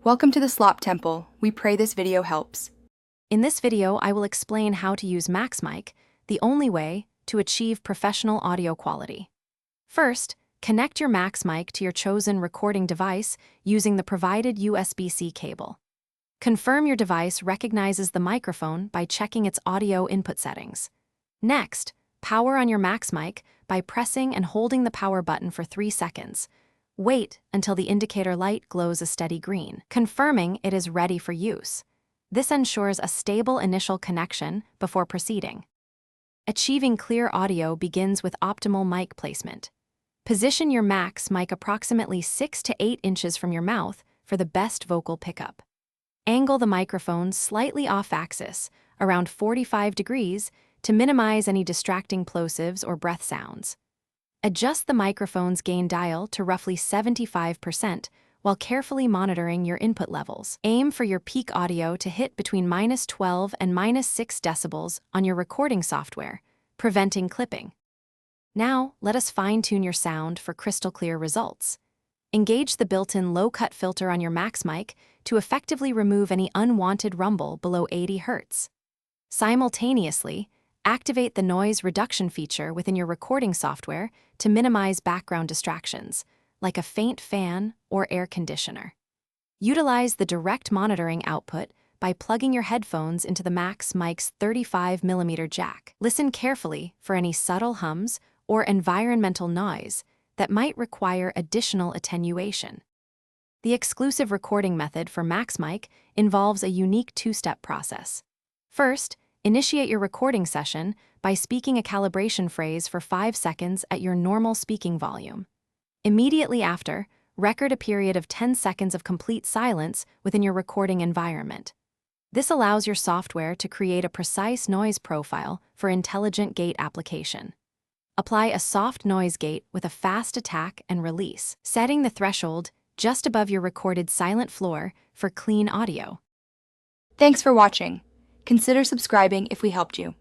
Welcome to the Slop Temple. We pray this video helps. In this video, I will explain how to use MaxMic, the only way to achieve professional audio quality. First, connect your MaxMic to your chosen recording device using the provided USB-C cable. Confirm your device recognizes the microphone by checking its audio input settings. Next, power on your MaxMic by pressing and holding the power button for 3 seconds. Wait until the indicator light glows a steady green, confirming it is ready for use. This ensures a stable initial connection before proceeding. Achieving clear audio begins with optimal mic placement. Position your MaxMic approximately 6 to 8 inches from your mouth for the best vocal pickup. Angle the microphone slightly off-axis, around 45 degrees, to minimize any distracting plosives or breath sounds. Adjust the microphone's gain dial to roughly 75% while carefully monitoring your input levels. Aim for your peak audio to hit between -12 and -6 decibels on your recording software, preventing clipping. Now, let us fine-tune your sound for crystal-clear results. Engage the built-in low-cut filter on your MaxMic to effectively remove any unwanted rumble below 80 Hz. Simultaneously, activate the noise reduction feature within your recording software to minimize background distractions, like a faint fan or air conditioner. Utilize the direct monitoring output by plugging your headphones into the MaxMic's 35mm jack. Listen carefully for any subtle hums or environmental noise that might require additional attenuation. The exclusive recording method for MaxMic involves a unique two-step process. First, initiate your recording session by speaking a calibration phrase for 5 seconds at your normal speaking volume. Immediately after, record a period of 10 seconds of complete silence within your recording environment. This allows your software to create a precise noise profile for intelligent gate application. Apply a soft noise gate with a fast attack and release, setting the threshold just above your recorded silent floor for clean audio. Thanks for watching. Consider subscribing if we helped you.